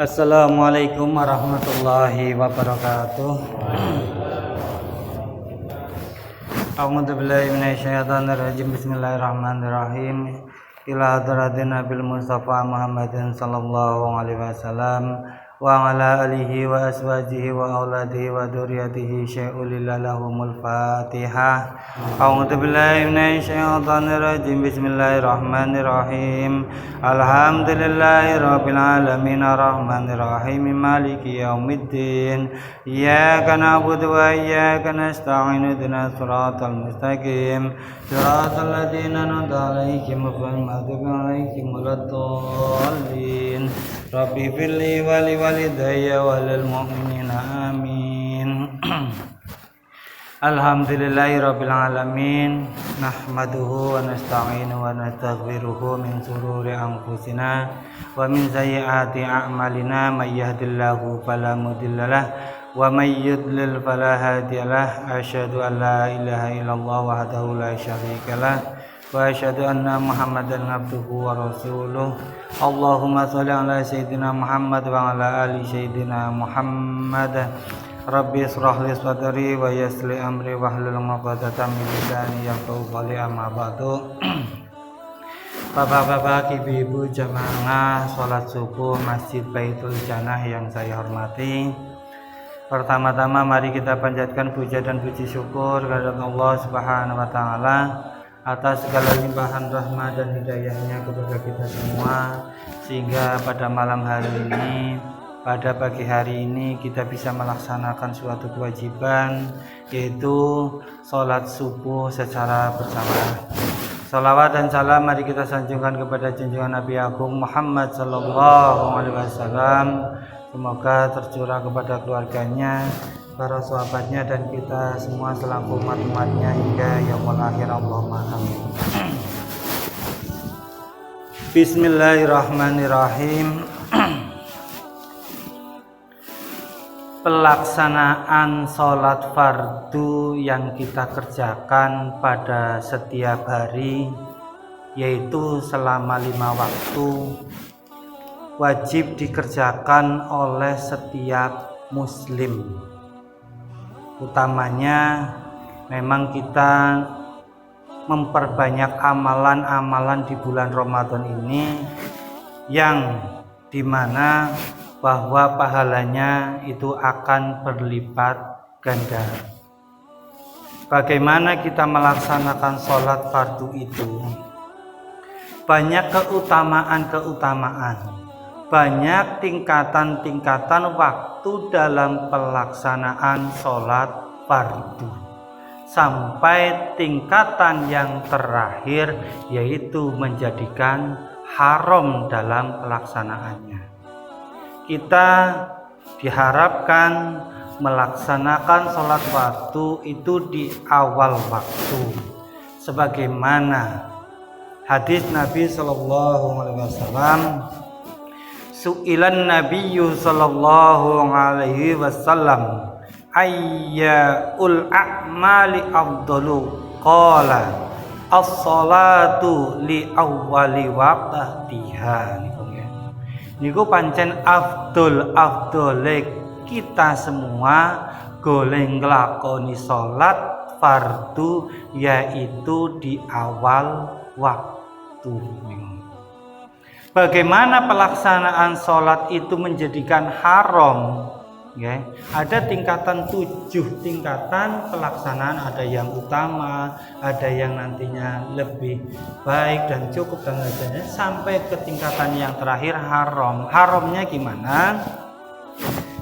Assalamualaikum warahmatullahi wabarakatuh. A'udzu billahi minasyaitonir rajim. Bismillahirrahmanirrahim. Ila hadratin Nabil Mustafa Muhammadin sallallahu alaihi wasallam wa ala alihi wa aswajihi wa auladihi wa dzurriyyatihi syai'ul lahumul Fatihah. A'udzu billahi minasyaitonir rajim. Bismillahirrahmanirrahim. Alhamdulillahi rabbil alamin arrahmanir rahim maliki yaumiddin. Iyyaka na'budu wa iyyaka nasta'in ihdinas siratal mustaqim. Siratal ladzina an'amta 'alaihim ghairil maghdubi 'alaihim waladdallin. Rabbi firli wa li walidayya wa lil mu'minina amin. Alhamdulillahi rabbil alamin. Nahmaduhu wa nasta'inu wa nastaghfiruhu min sururi anfusina wa min sayyiati a'malina. May yahdihillahu fala mudhillalah wa may yudlil fala hadiyalah. Asyhadu an la ilaha illallah wahdahu la syarikalah wa asyhadu anna Muhammadan abduhu wa rasuluh. Allahumma shalli ala sayyidina Muhammad wa ala ali sayyidina Muhammad. Rabbi israh li sadri wa yassir li amri wahlul 'uqdatam min lisani yafqahu qawli. Amma ba'du. Bapak-bapak, ibu-ibu jamaah salat subuh Masjid Baitul Jannah yang saya hormati. Pertama-tama mari kita panjatkan puja dan puji syukur kepada Allah Subhanahu wa taala atas segala limpahan rahmat dan hidayahnya kepada kita semua, sehingga pada malam hari ini, pada pagi hari ini kita bisa melaksanakan suatu kewajiban, yaitu sholat subuh secara berjamaah. Salawat dan salam mari kita sanjungkan kepada junjungan Nabi Agung Muhammad sallallahu alaihi wasallam. Semoga tercurah kepada keluarganya, para sahabatnya, dan kita semua selaku umat-umatnya hingga yaumul akhir. Allahumma amin. Bismillahirrahmanirrahim. Pelaksanaan sholat fardu yang kita kerjakan pada setiap hari, yaitu selama 5 waktu, wajib dikerjakan oleh setiap muslim. Utamanya memang kita memperbanyak amalan-amalan di bulan Ramadan ini, yang dimana bahwa pahalanya itu akan berlipat ganda. Bagaimana kita melaksanakan sholat fardu itu? Banyak keutamaan-keutamaan, banyak tingkatan-tingkatan waktu dalam pelaksanaan sholat fardu, sampai tingkatan yang terakhir, yaitu menjadikan haram dalam pelaksanaannya. Kita diharapkan melaksanakan sholat fardu itu di awal waktu, sebagaimana hadis Nabi sallallahu alaihi wasallam. Su'ilan Nabiyyu sallallahu alaihi wasallam ayyul a'mali afdalu, qala as-salatu li awwali waqtiha. Niku pancen afdole kita semua goleng nglakoni salat fardu, yaitu di awal waktu. Bagaimana pelaksanaan salat itu menjadikan haram? Ya, ada tingkatan 7 tingkatan pelaksanaan, ada yang utama, ada yang nantinya lebih baik dan cukup dan lain-lain, sampai ke tingkatan yang terakhir haram. Haramnya gimana?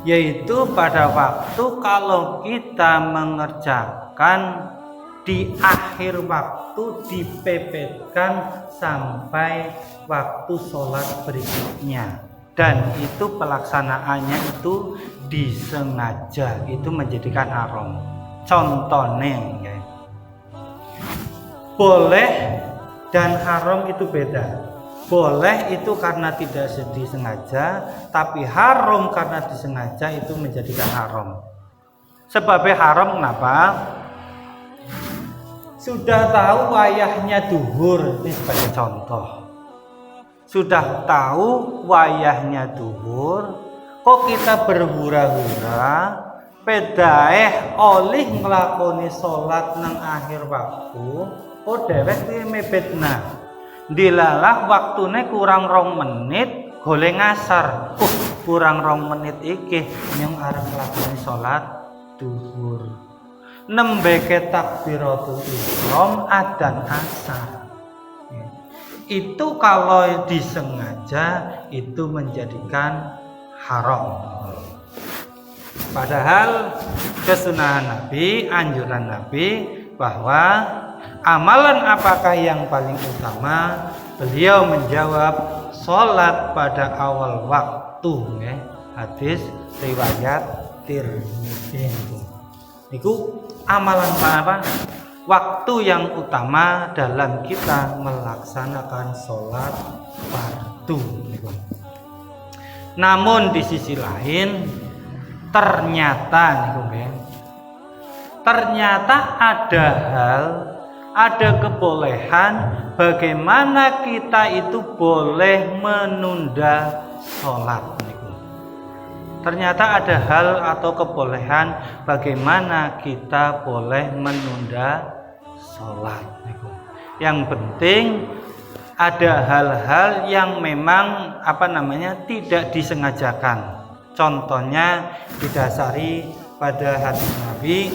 Yaitu pada waktu kalau kita mengerjakan di akhir waktu, dipepetkan sampai waktu sholat berikutnya, dan itu pelaksanaannya itu disengaja, itu menjadikan haram. Contohnya ya, boleh dan haram itu beda. Boleh itu karena tidak disengaja, tapi haram karena disengaja, itu menjadikan haram. Sebabnya haram kenapa? Sudah tahu wayahnya duhur, ini sebagai contoh. Sudah tahu wayahnya duhur, kok kita berhura-hura pedaeh oleh nglakoni salat nang akhir waktu, kok dhewek iki mepetna. Dilalah waktune kurang 2 menit golek ngasar. Kurang 2 menit iki nyong arep nglakoni salat duhur. Nembeke takbiratul ihram adzan asar. Itu kalau disengaja itu menjadikan haram. Padahal kesunahan Nabi, anjuran Nabi bahwa amalan apakah yang paling utama? Beliau menjawab sholat pada awal waktu. Hadis riwayat Tirmidzi. Itu amalan apa? Waktu yang utama dalam kita melaksanakan sholat fardu. Namun di sisi lain ternyata ada kebolehan bagaimana kita itu boleh menunda sholat. Ternyata ada hal atau kebolehan bagaimana kita boleh menunda sholat. Yang penting ada hal-hal yang memang tidak disengajakan. Contohnya didasari pada hadis Nabi,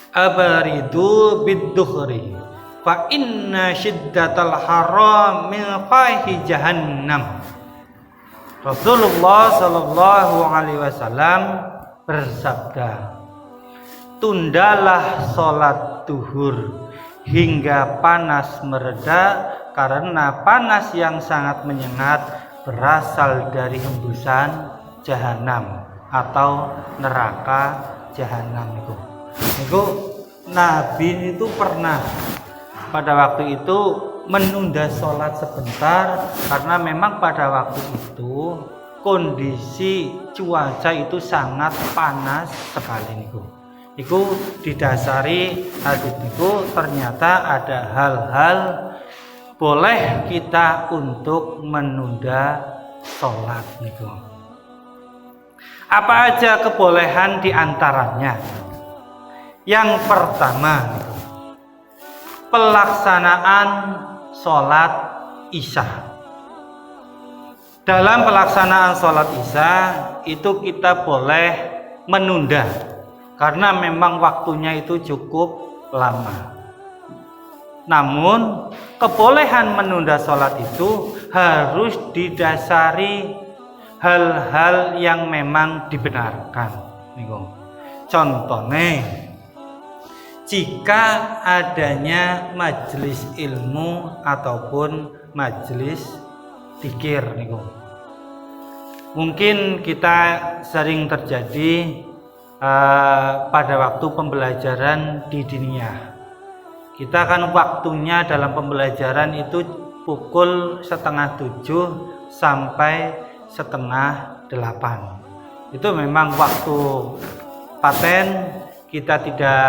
abaridu bidduhri fa inna syiddatal haram min faihi jahannam. Rasulullah Shallallahu Alaihi Wasallam bersabda, tundalah sholat duhur hingga panas mereda, karena panas yang sangat menyengat berasal dari hembusan jahanam atau neraka jahanam itu. Nabi itu pernah pada waktu itu menunda sholat sebentar karena memang pada waktu itu kondisi cuaca itu sangat panas sekali Itu didasari hadis itu ternyata ada hal-hal boleh kita untuk menunda sholat Apa aja kebolehan diantaranya? Yang pertama, pelaksanaan sholat isya. Dalam pelaksanaan sholat isya itu kita boleh menunda karena memang waktunya itu cukup lama. Namun kebolehan menunda sholat itu harus didasari hal-hal yang memang dibenarkan. Contohnya, jika adanya majelis ilmu ataupun majelis dzikir mungkin kita sering terjadi pada waktu pembelajaran di diniyah. Kita kan waktunya dalam pembelajaran itu pukul 6:30 sampai 7:30. Itu memang waktu paten, kita tidak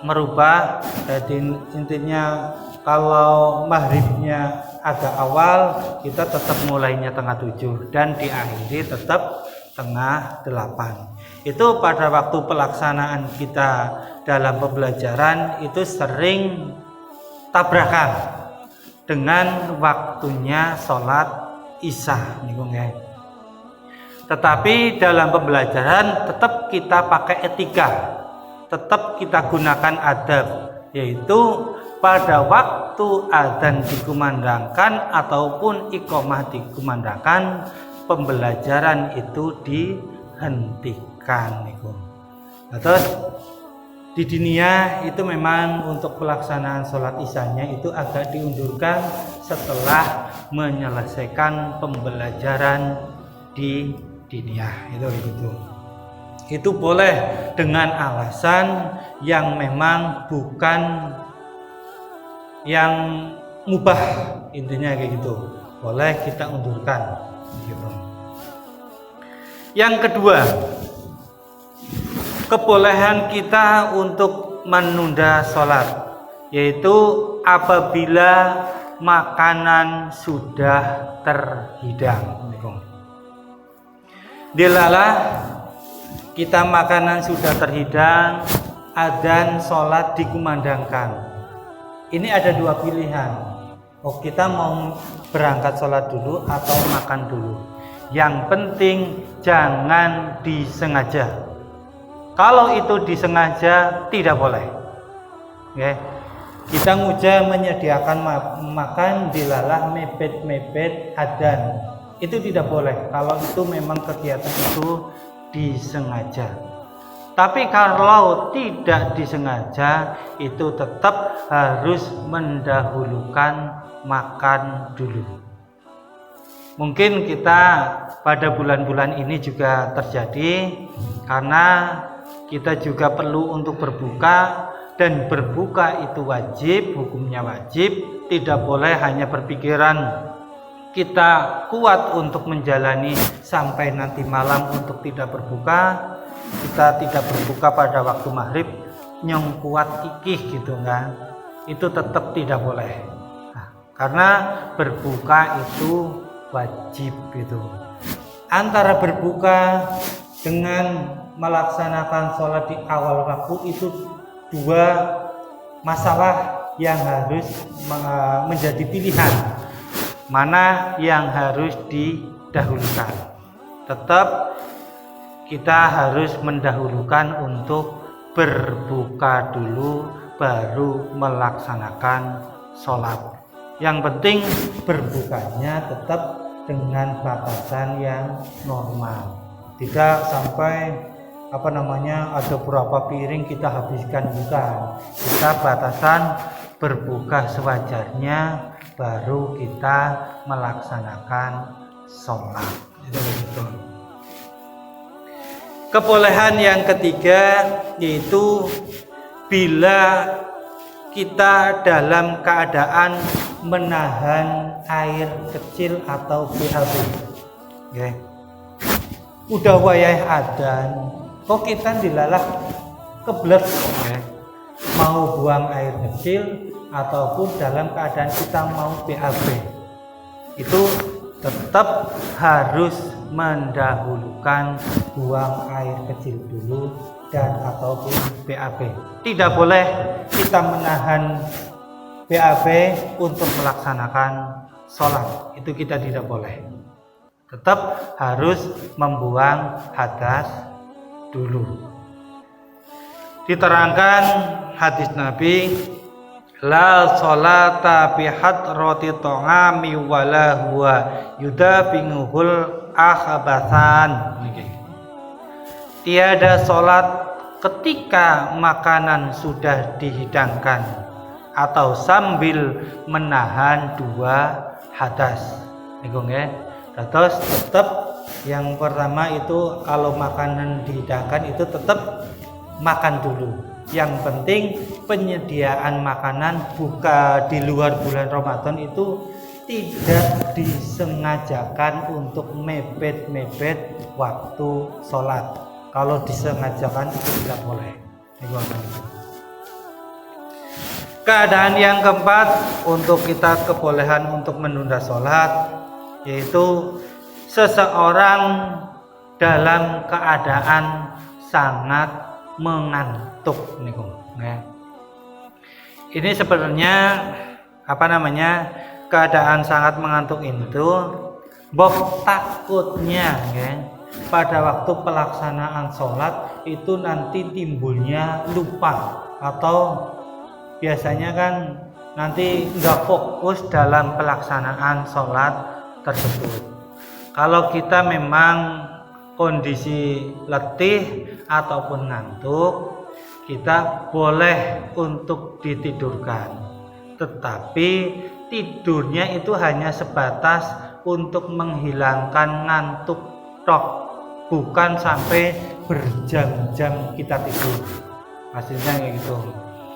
merubah. Jadi intinya kalau maghribnya agak awal, kita tetap mulainya 6:30 dan diakhiri tetap 7:30. Itu pada waktu pelaksanaan kita dalam pembelajaran itu sering tabrakan dengan waktunya sholat isya Tetapi dalam pembelajaran tetap kita pakai etika, tetap kita gunakan adab, yaitu pada waktu adzan dikumandangkan ataupun iqomah dikumandangkan, pembelajaran itu dihentikan. Terus di dunia itu memang untuk pelaksanaan sholat isyanya itu agak diundurkan setelah menyelesaikan pembelajaran di dunia itu boleh dengan alasan yang memang bukan yang mubah, intinya kayak gitu, boleh kita undurkan Yang kedua, kebolehan kita untuk menunda sholat, yaitu apabila makanan sudah terhidang. Dilalah kita makanan sudah terhidang, adzan sholat dikumandangkan. Ini ada dua pilihan. Oh, kita mau berangkat sholat dulu atau makan dulu. Yang penting jangan disengaja. Kalau itu disengaja tidak boleh. Okay. Kita nguja menyediakan makan dilalah mepet-mepet adzan. Itu tidak boleh kalau itu memang kegiatan itu disengaja. Tapi kalau tidak disengaja itu tetap harus mendahulukan makan dulu. Mungkin kita pada bulan-bulan ini juga terjadi karena kita juga perlu untuk berbuka, dan berbuka itu wajib, hukumnya wajib. Tidak boleh hanya berpikiran kita kuat untuk menjalani sampai nanti malam untuk tidak berbuka, kita tidak berbuka pada waktu maghrib nyong kuat ikih gitu kan, itu tetap tidak boleh. Karena berbuka itu wajib gitu. Antara berbuka dengan melaksanakan sholat di awal waktu itu dua masalah yang harus menjadi pilihan. Mana yang harus didahulukan? Tetap kita harus mendahulukan untuk berbuka dulu baru melaksanakan sholat. Yang penting berbukanya tetap dengan batasan yang normal. Tidak sampai ada berapa piring kita habiskan, bukan. Kita batasan berbuka sewajarnya baru kita melaksanakan sholat. Itu. Kebolehan yang ketiga yaitu bila kita dalam keadaan menahan air kecil atau BAB. Okay. Udah wayah adzan, kok kita dilalah kebelet, okay. Mau buang air kecil ataupun dalam keadaan kita mau BAB, itu tetap harus mendahulukan buang air kecil dulu dan ataupun BAB. Tidak boleh kita menahan BAB untuk melaksanakan sholat, itu kita tidak boleh. Tetap harus membuang hadas dulu. Diterangkan hadis Nabi, la sholata bi hadrati ta'ami wala huwa yudafinuhul akhbathan. Tiada sholat ketika makanan sudah dihidangkan atau sambil menahan dua hadas. Terus tetap yang pertama itu kalau makanan dihidangkan itu tetap makan dulu. Yang penting penyediaan makanan buka di luar bulan Ramadan itu tidak disengajakan untuk mepet-mepet waktu sholat. Kalau disengajakan itu tidak boleh. Keadaan yang keempat untuk kita kebolehan untuk menunda sholat, yaitu seseorang dalam keadaan sangat mengantuk. Ini sebenarnya keadaan sangat mengantuk itu takutnya pada waktu pelaksanaan sholat itu nanti timbulnya lupa, atau biasanya kan nanti nggak fokus dalam pelaksanaan sholat tersebut. Kalau kita memang kondisi letih ataupun ngantuk, kita boleh untuk ditidurkan, tetapi tidurnya itu hanya sebatas untuk menghilangkan ngantuk tok, bukan sampai berjam-jam kita tidur. Hasilnya kayak gitu.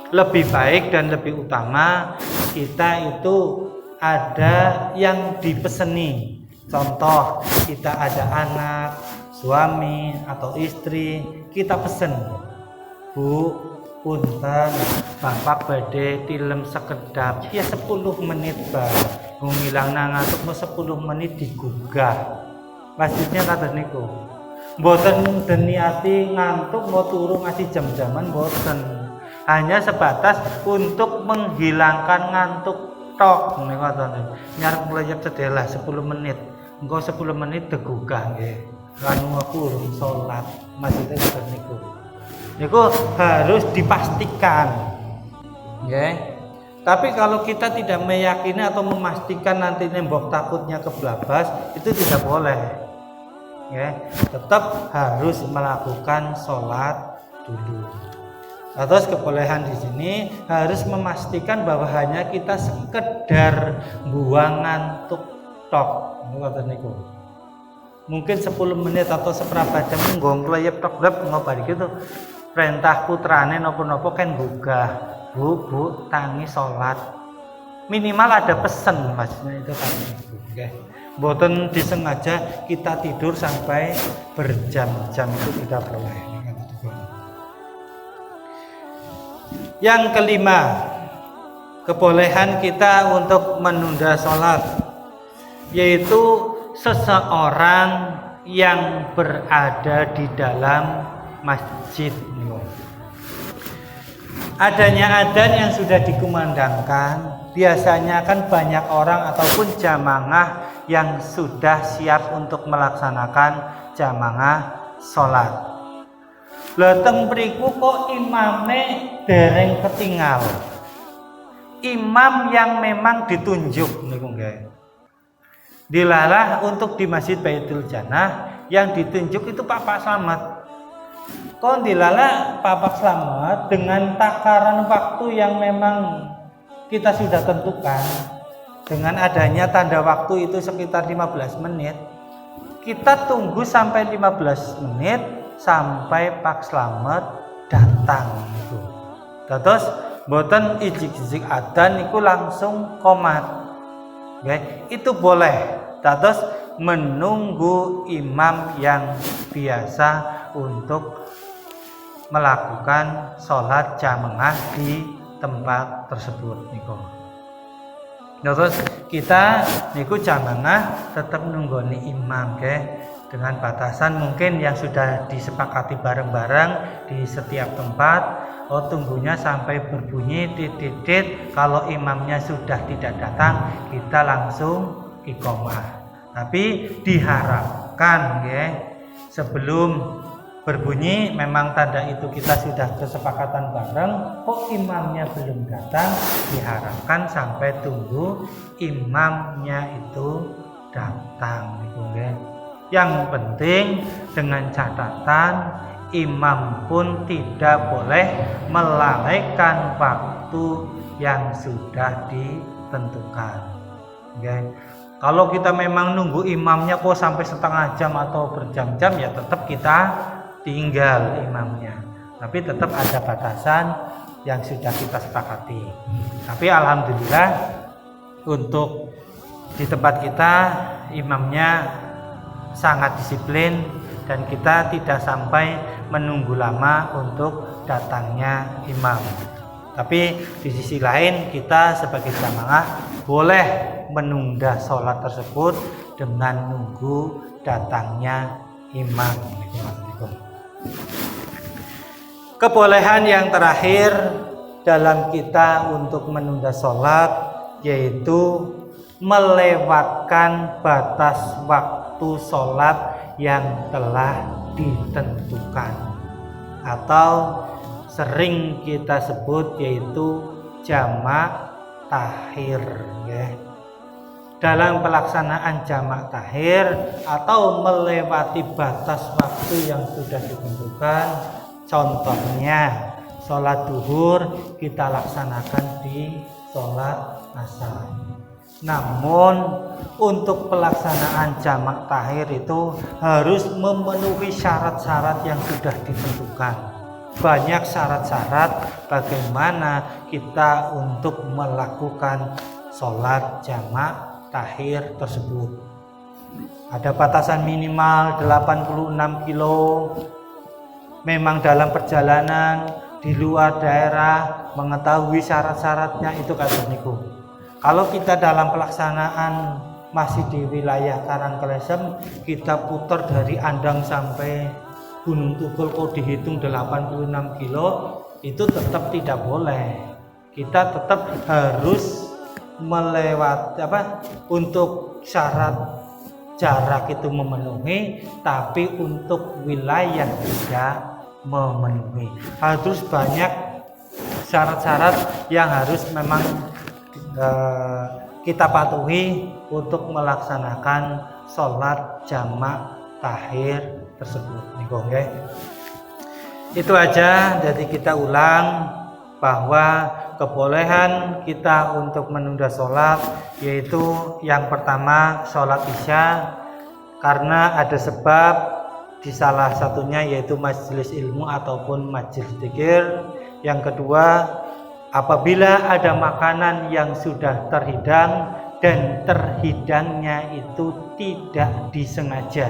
Lebih baik dan lebih utama kita itu ada yang dipeseni. Contoh, kita ada anak, suami atau istri, kita pesen, Bu, punten, bapak badhe tilem sekedap, ya 10 menit Pak. Ngilang ngantuk mau 10 menit digugah. Maksudnya kata niku. Mboten deniati ngantuk mau turu ngasih jam-jaman mboten. Hanya sebatas untuk menghilangkan ngantuk tok niku nyarep mleyep sedela 10 menit. Engko 10 menit tegugah nggih. Anu aku urung salat. Maksudnya ngoten niku. Niku harus dipastikan. Nggih. Tapi kalau kita tidak meyakini atau memastikan nanti nembok takutnya keblabas, itu tidak boleh. Ya, tetap harus melakukan sholat dulu. Terus kebolehan di sini harus memastikan bahwa hanya kita sekedar buang ngantuk tok. Niku. Mungkin 10 menit atau seperempat jam nggong kleyep tok ngobari gitu. Perintah putrane napa-napa kan gugah. Bu, tangi sholat. Minimal ada pesan maksudnya itu kan. Okay. Mboten disengaja kita tidur sampai berjam-jam itu tidak boleh. Yang kelima, kebolehan kita untuk menunda sholat, yaitu seseorang yang berada di dalam masjid. Adanya adzan yang sudah dikumandangkan, biasanya kan banyak orang ataupun jamaah yang sudah siap untuk melaksanakan jamaah sholat. Leteng beriku kok imame dereng ketinggal. Imam yang memang ditunjuk niku nggih. Dilalah untuk di Masjid Baitul Jannah yang ditunjuk itu Pak Slamet. Kon dilala Pak Slamet dengan takaran waktu yang memang kita sudah tentukan. Dengan adanya tanda waktu itu sekitar 15 menit, kita tunggu sampai 15 menit sampai Pak Slamet datang itu. Terus mboten ijik-ijik adzan niku langsung qomat. Nggih, itu boleh. Terus menunggu imam yang biasa untuk melakukan sholat jamaah di tempat tersebut niku. Terus kita niku jamaah tetap nunggoni imam nggih, dengan batasan mungkin yang sudah disepakati bareng-bareng di setiap tempat. Tunggunya sampai berbunyi titit. Kalau imamnya sudah tidak datang, kita langsung iqomah. Tapi diharapkan nggih, sebelum berbunyi memang tanda itu kita sudah kesepakatan bareng, kok imamnya belum datang, diharapkan sampai tunggu imamnya itu datang gitu nggih. Yang penting dengan catatan imam pun tidak boleh melalaikan waktu yang sudah ditentukan. Nggih. Kalau kita memang nunggu imamnya kok sampai setengah jam atau berjam-jam, ya tetap kita tinggal imamnya, tapi tetap ada batasan yang sudah kita sepakati. Tapi alhamdulillah untuk di tempat kita imamnya sangat disiplin dan kita tidak sampai menunggu lama untuk datangnya imam. Tapi di sisi lain kita sebagai jamaah boleh menunda sholat tersebut dengan nunggu datangnya imam. Kebolehan yang terakhir dalam kita untuk menunda sholat yaitu melewatkan batas waktu sholat yang telah ditentukan atau sering kita sebut yaitu jamak takhir ya. Dalam pelaksanaan jamak takhir atau melewati batas waktu yang sudah ditentukan, contohnya sholat duhur kita laksanakan di sholat asar. Namun untuk pelaksanaan jamak takhir itu harus memenuhi syarat-syarat yang sudah ditentukan. Banyak syarat-syarat bagaimana kita untuk melakukan sholat jamak takhir tersebut. Ada batasan minimal 86 kilo. Memang dalam perjalanan di luar daerah mengetahui syarat-syaratnya itu kata niku. Kalau kita dalam pelaksanaan masih di wilayah Karangklesem, kita putar dari Andang sampai Gunung Tukul kok dihitung 86 kilo, itu tetap tidak boleh. Kita tetap harus melewati untuk syarat jarak itu memenuhi, tapi untuk wilayah tidak memenuhi. Harus banyak syarat-syarat yang harus memang kita patuhi untuk melaksanakan sholat jamak takhir tersebut. Nggih. Itu aja, jadi kita ulang bahwa kebolehan kita untuk menunda sholat yaitu yang pertama sholat isya karena ada sebab, di salah satunya yaitu majelis ilmu ataupun majelis dzikir. Yang kedua, apabila ada makanan yang sudah terhidang dan terhidangnya itu tidak disengaja,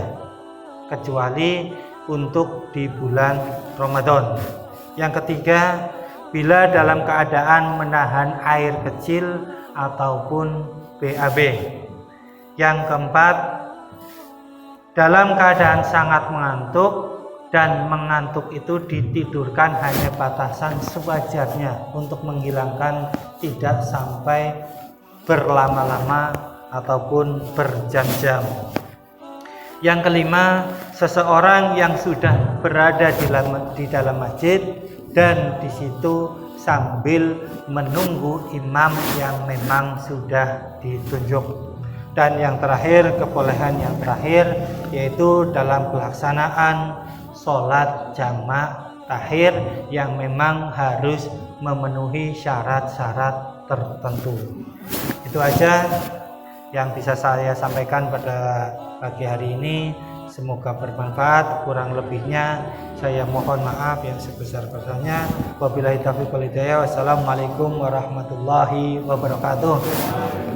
kecuali untuk di bulan Ramadan. Yang ketiga, bila dalam keadaan menahan air kecil ataupun BAB. Yang keempat, dalam keadaan sangat mengantuk dan mengantuk itu ditidurkan hanya batasan sewajarnya untuk menghilangkan tidak sampai berlama-lama ataupun berjam-jam. Yang kelima, seseorang yang sudah berada di dalam masjid dan di situ sambil menunggu imam yang memang sudah ditunjuk. Dan yang terakhir, kebolehan yang terakhir yaitu dalam pelaksanaan sholat jamak takhir yang memang harus memenuhi syarat-syarat tertentu. Itu aja yang bisa saya sampaikan pada pagi hari ini. Semoga bermanfaat. Kurang lebihnya saya mohon maaf yang sebesar-besarnya. Wabillahi taufiq wal hidayah. Wassalamualaikum warahmatullahi wabarakatuh.